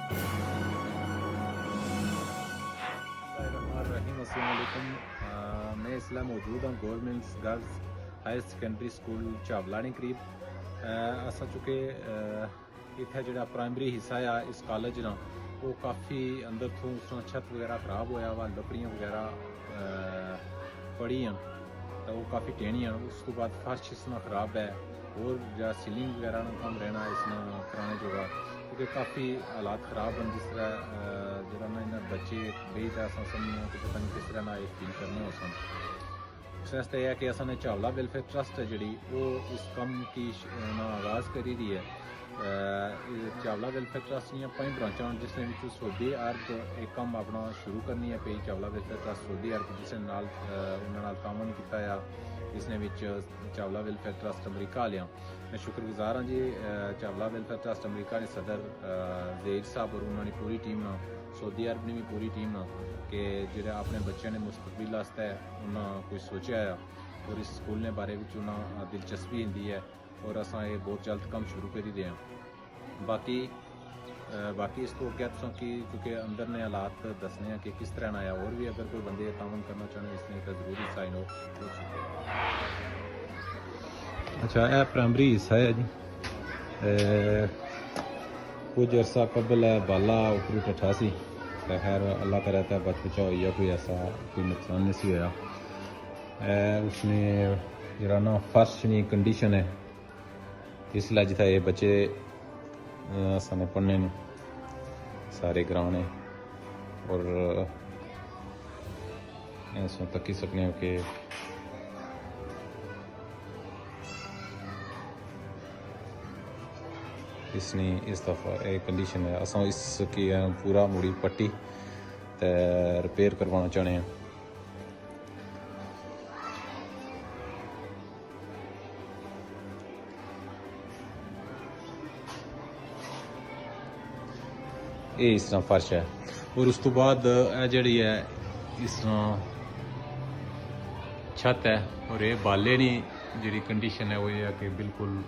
अस्सलाम वालेकुम। मैं इसलिए मौजूद हाँ government girls higher secondary school Chawlani करीब। असा चूँकि इत्थे जिहड़ा प्राइमरी हिस्सा आ इस कॉलेज ना वो काफ़ी अंदर तो उसना छत वगैरह खराब होया वा, लकड़ियाँ वगैरह पड़ी हैं तो वो काफ़ी टेढ़ियां। उस तो बाद फर्श इसना खराब है और जो सीलिंग वगैरह ना कम रहना इसना कराने जोगा, क्योंकि काफ़ी हालात ख़राब हैं। जिस तरह जरा ना इन्हें बच्चे बेई तो असा समझना कि पता नहीं किस तरह ना एक फील करने हो सन। इस वास्ते यह कि असा ने चावला वेलफेयर ट्रस्ट है जी वो इस कम की ना आगाज़ करी दी है। चावला वेलफेयर ट्रस्ट दी 5 ब्रांचा जिसने सऊदी अरब एक कम अपना शुरू करनी है पई। चावला वेलफेयर ट्रस्ट सऊदी अरब जिसने उन्होंने तामन किया इसने चावला वेलफेयर ट्रस्ट अमरीका वाले। मैं शुक्रगुजार हाँ जी चावला वेलफेयर ट्रस्ट अमरीका के सदर ज़ेर साहब और उन्होंने पूरी टीम ना, सऊदी अरब ने भी पूरी टीम ना कि जो अपने बच्चों ने मुस्तकबिल वास्ते उन्होंने कुछ सोचा है और इस स्कूल ने बारे में उन्होंने दिलचस्पी होंगी है और असा ये बहुत जल्द काम शुरू करी दे। बाकी इस तो क्या तुम कि क्योंकि अंदर ने हालात दसने हैं कि किस तरह आया, और भी अगर कोई बंदे तावन करना चाहते इसमें तो जरूर हिस्सा इन। अच्छा यह प्राइमरी हिस्सा है जी। कुछ अरसा कबल है बाला उपरी टठा सी तो खैर अल्लाह का रहता है बच बचा हो या कोई ऐसा कोई नुकसान नहीं सी होया। उसने जरा ना फर्श नहीं कंडीशन है इसलिए जितना ये बच्चे साने पढ़ने ने सारे ग्रां ने और ऐसा तकी सकने हो कि इसने इस दफ़ा एक कंडीशन है असा इसकी पूरा मुड़ी पट्टी रिपेयर करवाना चाहते हैं। ये इस तरह फर्श है और उस तो बाद जी है इस तरह छत है और ये बाले नहीं जी कंडीशन है वो ये है कि बिल्कुल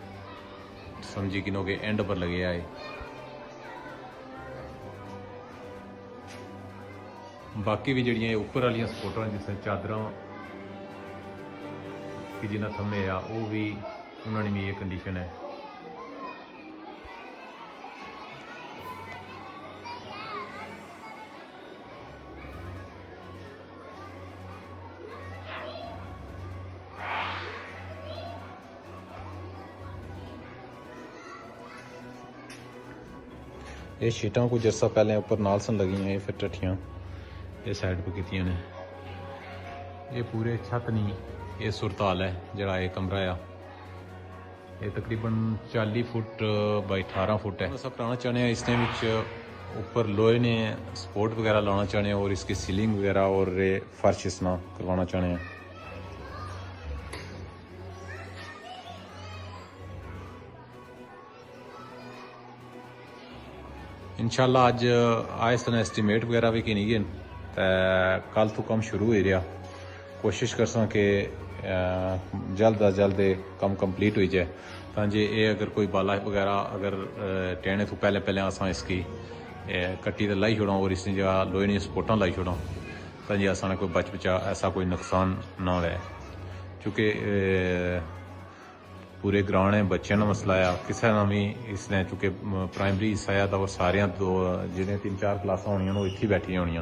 समझी कि के एंड पर लगे आए। बाकी भी जड़ियाँ उपर वाली सपोर्टां जिस चादर कि जिन्हें थमे आ वो भी उन्होंने भी ये कंडीशन है। ये शीटा कुछ अरसा पहले उपर नाल सन लगी हैं, फिर टट्ठियाँ ये साइड पर की ने। ये पूरे छत नहीं ये सुरताल है जरा ये कमरा आ ये तकरीबन 40 फुट बाई 18 फुट है। अस कराना चाहते हैं इसने ऊपर लोहे ने सपोर्ट वगैरह लाना चाहते हैं और इसकी सीलिंग वगैरह और फर्श इसना करवाना चाहते हैं। इंशाल्लाह अज आए सन एस्टीमेट वगैरह भी किनी गए तो कल तो कम शुरू हो रहा। कोशिश कर सा कि जल्द अज जल्द कम कंप्लीट हो जाए ताकि ये अगर कोई बाला वगैरह अगर टेने तो पहले पहले असा इसकी कट्टी तो लाई छोड़ा और इसकी जगह लोहे ने सपोर्टा लाई छोड़ा ताकि असा कोई बच बचा ऐसा कोई नुकसान ना रहे। चूँकि पूरे ग्राउंड है बच्चों का मसला आ किसी ना भी इसने चूँकि प्राइमरी हिस्सा है तो सारिया दो जिन्हें 3-4 क्लासा होनिया वो इत्थे बैठिया होनिया।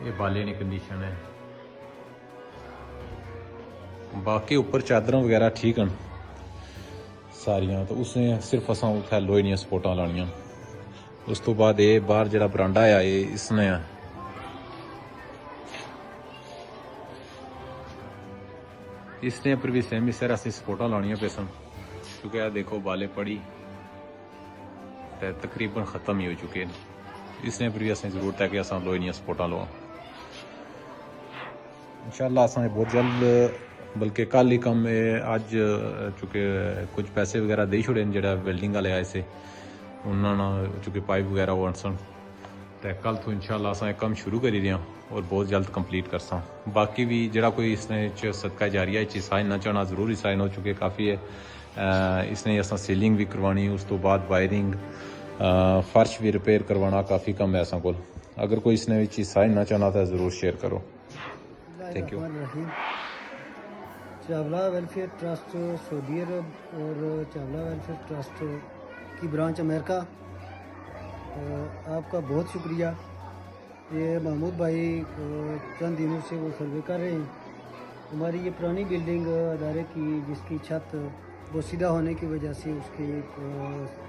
ये बाले की कंडीशन है। बाकी ऊपर चादर वगैरह ठीक हैं सारिया तो उसने सिर्फ असा उत्थे लोहे दी सपोर्टा लानिया। उस तो बाद ये बाहर जो बरांडा आ ये इसने इसने पर भी सेम इस तरह से सपोर्टा लानिया पे सन क्योंकि देखो बाले पड़ी तकरीबन ख़त्म ही हो चुके हैं। इसने पर भी असं जरूरत है कि अस लोहे दी सपोर्टा लवा। इंशाल्लाह अस बहुत जल्द बल्कि कल ही कम अज चूँकि कुछ पैसे वगैरह दे छोड़े जो वेल्डिंग वाले आए से उन्होंने चूँकि पाइप वगैरह वो अनसन तो कल तो इंशाल्लाह अस कम शुरू करी दें और बहुत जल्द कंप्लीट करसा। बाकी भी जरा कोई इसने सदका जारिया हिस्सा इन्ना चाहना जरूर हिस्सा हो चुके काफ़ी है। इसने असा सीलिंग भी करवानी, उस तो बाद वायरिंग, फर्श भी रिपेयर करवाना, काफ़ी कम है असा को। अगर कोई इसने हिस्सा इन्ना चाहना था ज़रूर शेयर करो। Thank you. Chawla welfare trust Saudi Arab और चावला वेलफेयर ट्रस्ट की ब्रांच अमेरिका, आपका बहुत शुक्रिया। ये महमूद भाई चंद दिनों से वो सर्वे कर रहे हैं। हमारी ये पुरानी बिल्डिंग अदारे की, जिसकी छत बोसीदा होने की वजह से उसके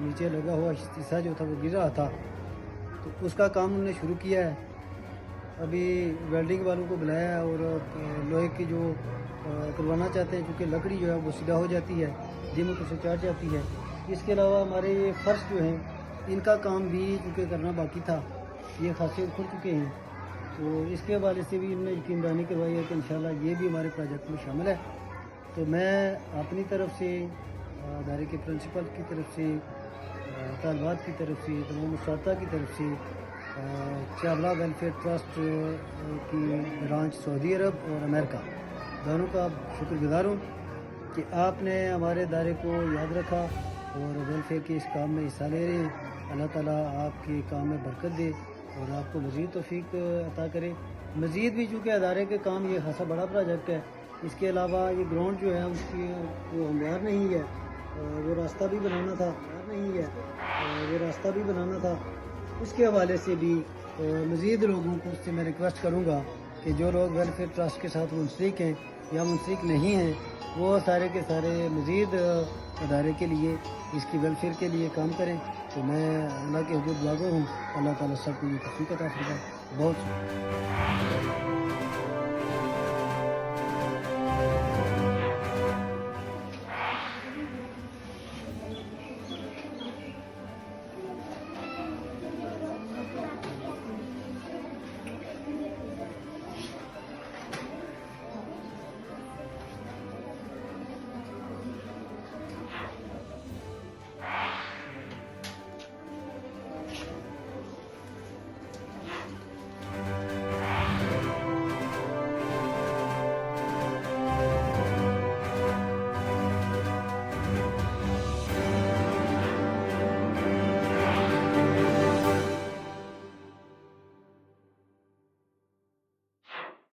नीचे लगा हुआ शीशा जो था वो गिर रहा था, तो उसका काम उन्होंने शुरू किया है। अभी वेल्डिंग वालों को बुलाया है और लोहे की जो करवाना चाहते हैं, क्योंकि लकड़ी जो है वो सीधा हो जाती है, दीमक उसे चाट जाती है। इसके अलावा हमारे ये फर्श जो हैं इनका काम भी चूँकि करना बाकी था, ये खासे खुल चुके हैं, तो इसके हवाले से भी इन्होंने यकीनदानी करवाई है कि इंशाल्लाह ये भी हमारे प्रोजेक्ट में शामिल है। तो मैं अपनी तरफ से, अदारे के प्रिंसिपल की तरफ से, तालबात की तरफ से, तमाम उस्ताद की तरफ से चावला वेलफेयर ट्रस्ट की ब्रांच सऊदी अरब और अमेरिका दोनों का शुक्रगुजार हूँ कि आपने हमारे इदारे को याद रखा और वेलफेयर के इस काम में हिस्सा ले रहे हैं। अल्लाह ताला आपके काम में बरकत दे और आपको मज़ीद तौफीक अता करे। मज़ीद भी चूँकि अदारे के काम ये खासा बड़ा प्रोजेक्ट है, इसके अलावा ये ग्राउंड जो है उसकी वो हमवार नहीं है, वो रास्ता भी बनाना था, उसके हवाले से भी मज़ीद लोगों को उससे मैं रिक्वेस्ट करूँगा कि जो लोग वेलफेयर ट्रस्ट के साथ मुंसलिक हैं या मुंसलिक नहीं हैं, वो सारे के सारे मज़ीद अदारे के लिए, इसकी वेलफेयर के लिए काम करें। तो मैं अल्लाह के हुजूर दुआ गो हूँ, अल्लाह ताला सबको ये तौफीक अता फरमाए। बहुत